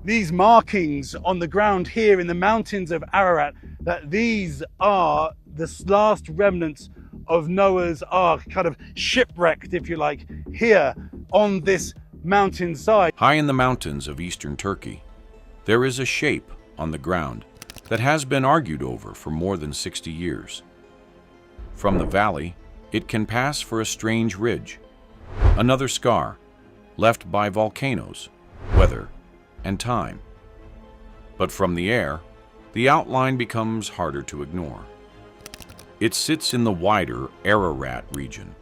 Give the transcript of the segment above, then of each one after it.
these markings on the ground here in the mountains of Ararat, that these are the last remnants of Noah's Ark, kind of shipwrecked, if you like, here on this mountainside. High in the mountains of eastern Turkey, there is a shape on the ground that has been argued over for more than 60 years. From the valley, it can pass for a strange ridge, another scar left by volcanoes, weather, and time. But from the air, the outline becomes harder to ignore. It sits in the wider Ararat region,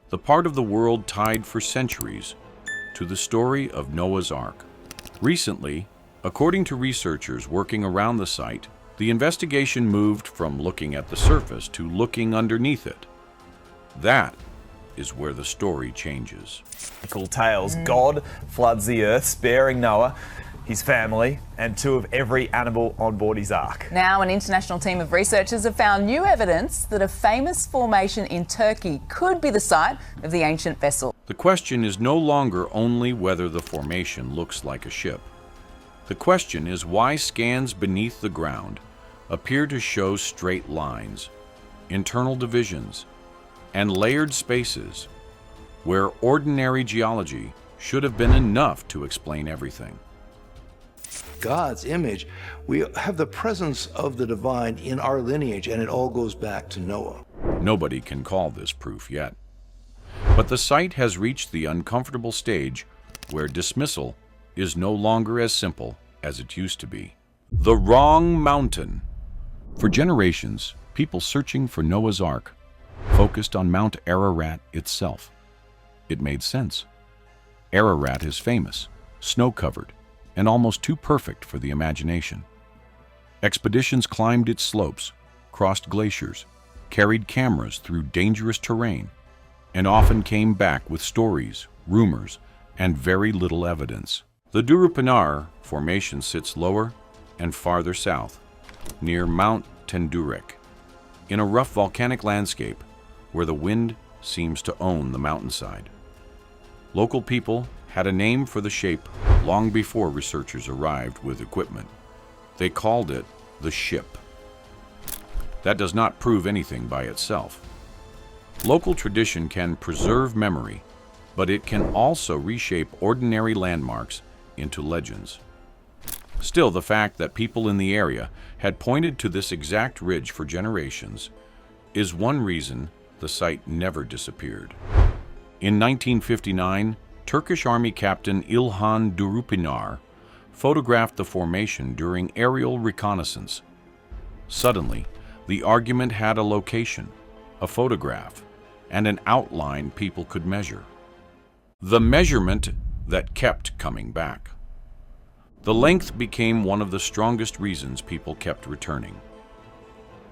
the part of the world tied for centuries to the story of Noah's Ark. Recently, according to researchers working around the site, the investigation moved from looking at the surface to looking underneath it. That is where the story changes. Tales. God floods the earth, sparing Noah, his family, and 2 of every animal on board his ark. Now, an international team of researchers have found new evidence that a famous formation in Turkey could be the site of the ancient vessel. The question is no longer only whether the formation looks like a ship. The question is why scans beneath the ground appear to show straight lines, internal divisions, and layered spaces where ordinary geology should have been enough to explain everything. God's image, we have the presence of the divine in our lineage, and it all goes back to Noah. Nobody can call this proof yet. But the site has reached the uncomfortable stage where dismissal is no longer as simple as it used to be. The wrong mountain. For generations, people searching for Noah's Ark focused on Mount Ararat itself. It made sense. Ararat is famous, snow-covered, and almost too perfect for the imagination. Expeditions climbed its slopes, crossed glaciers, carried cameras through dangerous terrain, and often came back with stories, rumors, and very little evidence. The Durupınar formation sits lower and farther south, near Mount Tendurek, in a rough volcanic landscape where the wind seems to own the mountainside. Local people had a name for the shape long before researchers arrived with equipment. They called it the ship. That does not prove anything by itself. Local tradition can preserve memory, but it can also reshape ordinary landmarks into legends. Still, the fact that people in the area had pointed to this exact ridge for generations is one reason the site never disappeared. In 1959, Turkish Army Captain İlhan Durupınar photographed the formation during aerial reconnaissance. Suddenly, the argument had a location, a photograph, and an outline people could measure. The measurement that kept coming back. The length became one of the strongest reasons people kept returning.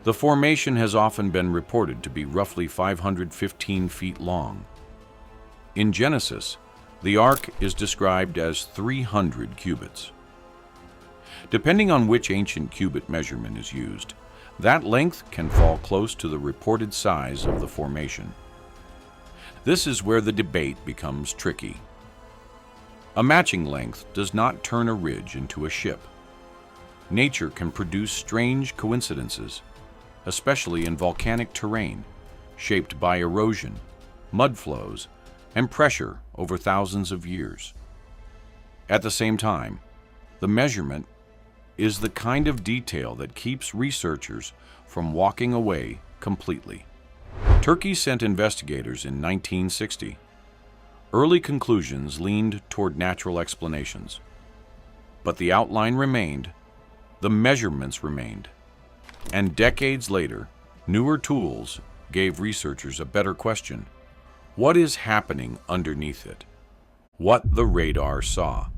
The formation has often been reported to be roughly 515 feet long. In Genesis, the Ark is described as 300 cubits. Depending on which ancient cubit measurement is used, that length can fall close to the reported size of the formation. This is where the debate becomes tricky. A matching length does not turn a ridge into a ship. Nature can produce strange coincidences, especially in volcanic terrain, shaped by erosion, mud flows, and pressure over thousands of years. At the same time, the measurement is the kind of detail that keeps researchers from walking away completely. Turkey sent investigators in 1960. Early conclusions leaned toward natural explanations. But the outline remained, the measurements remained, and decades later, newer tools gave researchers a better question. What is happening underneath it? What the radar saw.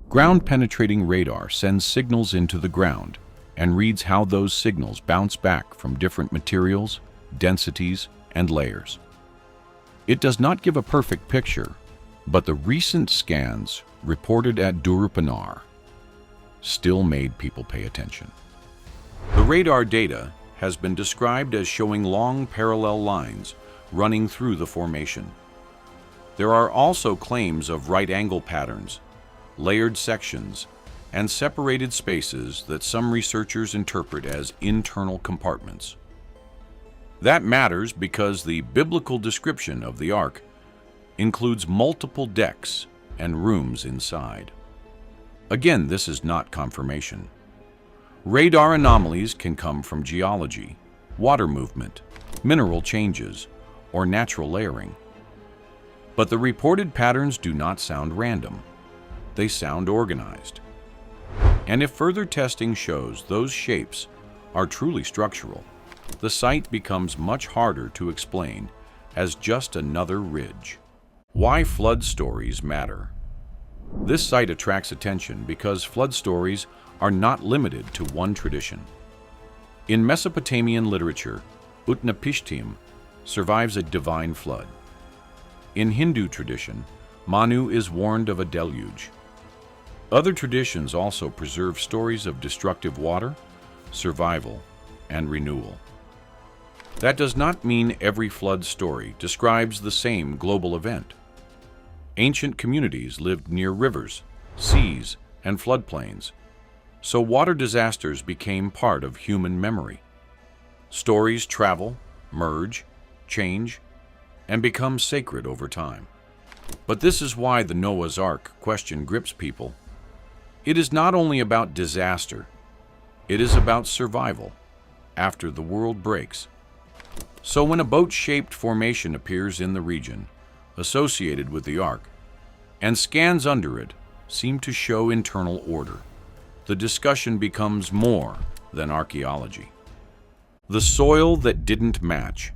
Ground-penetrating radar sends signals into the ground and reads how those signals bounce back from different materials, densities, and layers. It does not give a perfect picture, but the recent scans reported at Durupınar still made people pay attention. The radar data has been described as showing long parallel lines running through the formation. There are also claims of right-angle patterns, layered sections, and separated spaces that some researchers interpret as internal compartments. That matters because the biblical description of the ark includes multiple decks and rooms inside. Again, this is not confirmation. Radar anomalies can come from geology, water movement, mineral changes, or natural layering. But the reported patterns do not sound random. They sound organized. And if further testing shows those shapes are truly structural, the site becomes much harder to explain as just another ridge. Why flood stories matter? This site attracts attention because flood stories are not limited to one tradition. In Mesopotamian literature, Utnapishtim survives a divine flood. In Hindu tradition, Manu is warned of a deluge. Other traditions also preserve stories of destructive water, survival, and renewal. That does not mean every flood story describes the same global event. Ancient communities lived near rivers, seas, and floodplains, so water disasters became part of human memory. Stories travel, merge, change, and become sacred over time. But this is why the Noah's Ark question grips people. It is not only about disaster, it is about survival after the world breaks. So when a boat-shaped formation appears in the region associated with the ark, and scans under it seem to show internal order, the discussion becomes more than archaeology. The soil that didn't match.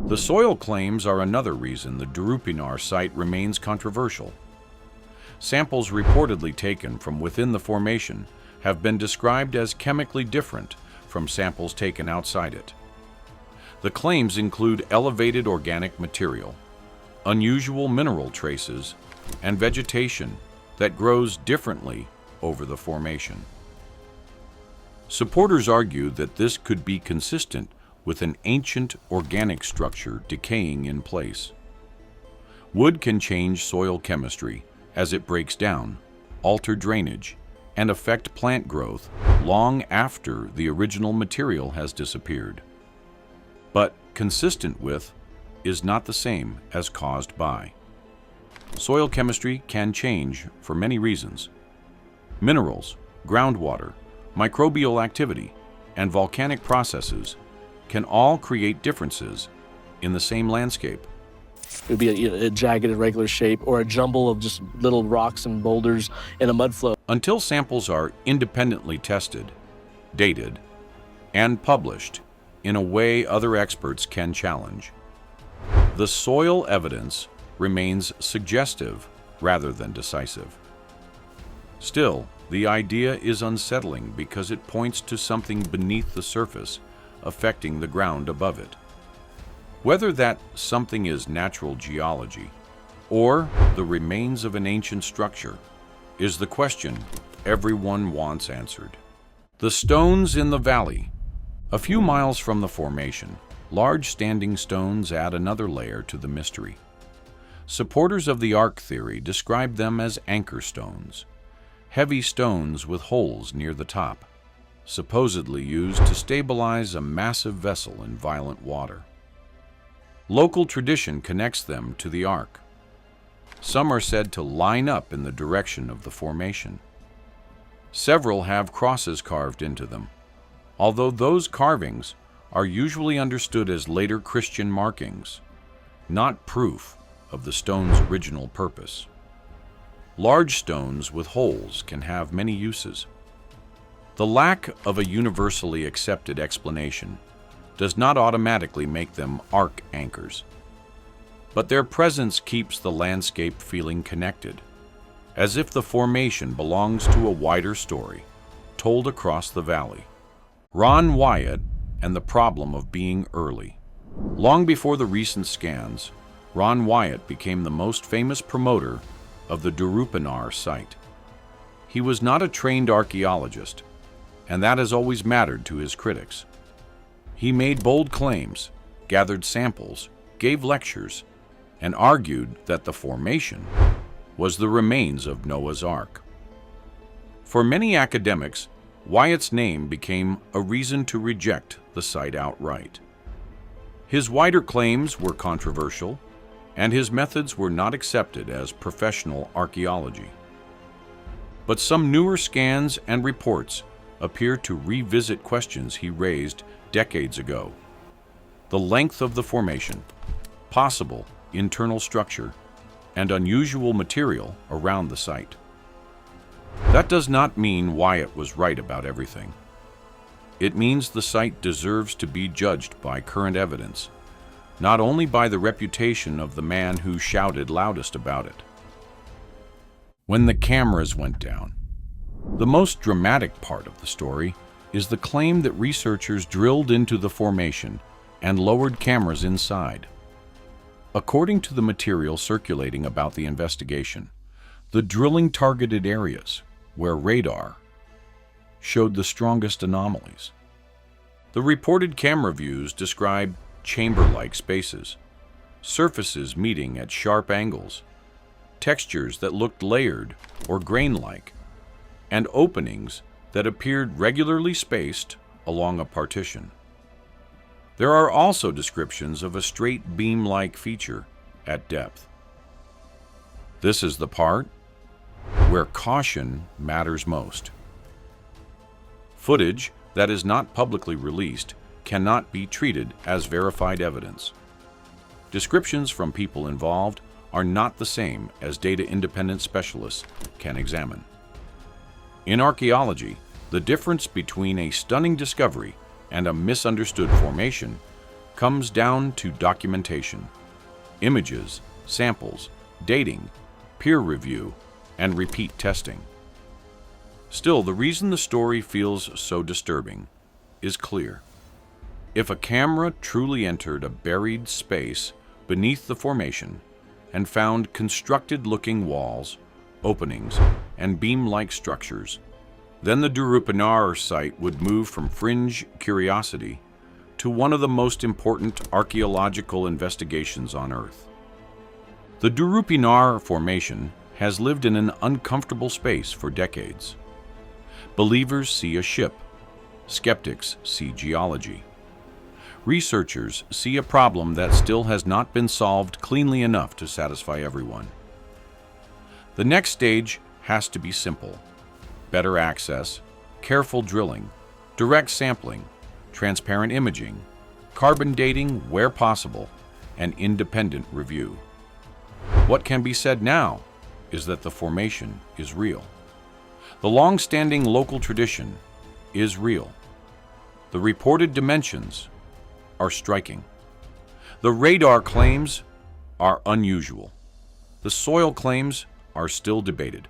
The soil claims are another reason the Durupınar site remains controversial. Samples reportedly taken from within the formation have been described as chemically different from samples taken outside it. The claims include elevated organic material, unusual mineral traces, and vegetation that grows differently over the formation. Supporters argue that this could be consistent with an ancient organic structure decaying in place. Wood can change soil chemistry as it breaks down, alter drainage, and affect plant growth long after the original material has disappeared. But consistent with is not the same as caused by. Soil chemistry can change for many reasons. Minerals, groundwater, microbial activity, and volcanic processes can all create differences in the same landscape. It would be a jagged, irregular shape or a jumble of just little rocks and boulders in a mud flow. Until samples are independently tested, dated, and published in a way other experts can challenge, the soil evidence remains suggestive rather than decisive. Still, the idea is unsettling because it points to something beneath the surface affecting the ground above it. Whether that something is natural geology or the remains of an ancient structure is the question everyone wants answered. The stones in the valley. A few miles from the formation, large standing stones add another layer to the mystery. Supporters of the ark theory describe them as anchor stones, heavy stones with holes near the top, supposedly used to stabilize a massive vessel in violent water. Local tradition connects them to the ark. Some are said to line up in the direction of the formation. Several have crosses carved into them, although those carvings are usually understood as later Christian markings, not proof of the stone's original purpose. Large stones with holes can have many uses. The lack of a universally accepted explanation does not automatically make them ark anchors, but their presence keeps the landscape feeling connected, as if the formation belongs to a wider story told across the valley. Ron Wyatt and the problem of being early. Long before the recent scans, Ron Wyatt became the most famous promoter of the Durupınar site. He was not a trained archaeologist, and that has always mattered to his critics. He made bold claims, gathered samples, gave lectures, and argued that the formation was the remains of Noah's Ark. For many academics, Wyatt's name became a reason to reject the site outright. His wider claims were controversial, and his methods were not accepted as professional archaeology. But some newer scans and reports appear to revisit questions he raised decades ago. The length of the formation, possible internal structure, and unusual material around the site. That does not mean Wyatt was right about everything. It means the site deserves to be judged by current evidence, not only by the reputation of the man who shouted loudest about it. When the cameras went down, the most dramatic part of the story is the claim that researchers drilled into the formation and lowered cameras inside. According to the material circulating about the investigation, the drilling targeted areas where radar showed the strongest anomalies. The reported camera views describe chamber-like spaces, surfaces meeting at sharp angles, textures that looked layered or grain-like, and openings that appeared regularly spaced along a partition. There are also descriptions of a straight beam-like feature at depth. This is the part where caution matters most. Footage that is not publicly released cannot be treated as verified evidence. Descriptions from people involved are not the same as data independent specialists can examine. In archaeology, the difference between a stunning discovery and a misunderstood formation comes down to documentation, images, samples, dating, peer review, and repeat testing. Still, the reason the story feels so disturbing is clear. If a camera truly entered a buried space beneath the formation and found constructed-looking walls, openings, and beam-like structures, then the Durupınar site would move from fringe curiosity to one of the most important archaeological investigations on Earth. The Durupınar formation has lived in an uncomfortable space for decades. Believers see a ship. Skeptics see geology. Researchers see a problem that still has not been solved cleanly enough to satisfy everyone. The next stage has to be simple. Better access, careful drilling, direct sampling, transparent imaging, carbon dating where possible, and independent review. What can be said now is that the formation is real. The long-standing local tradition is real. The reported dimensions are striking. The radar claims are unusual. The soil claims are still debated.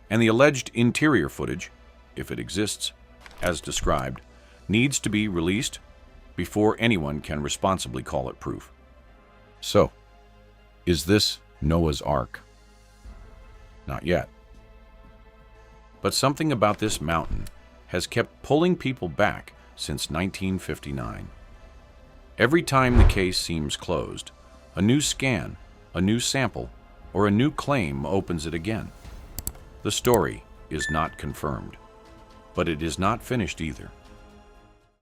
And the alleged interior footage, if it exists, as described, needs to be released before anyone can responsibly call it proof. So, is this Noah's Ark? Not yet. But something about this mountain has kept pulling people back since 1959. Every time the case seems closed, a new scan, a new sample, or a new claim opens it again. The story is not confirmed, but it is not finished either.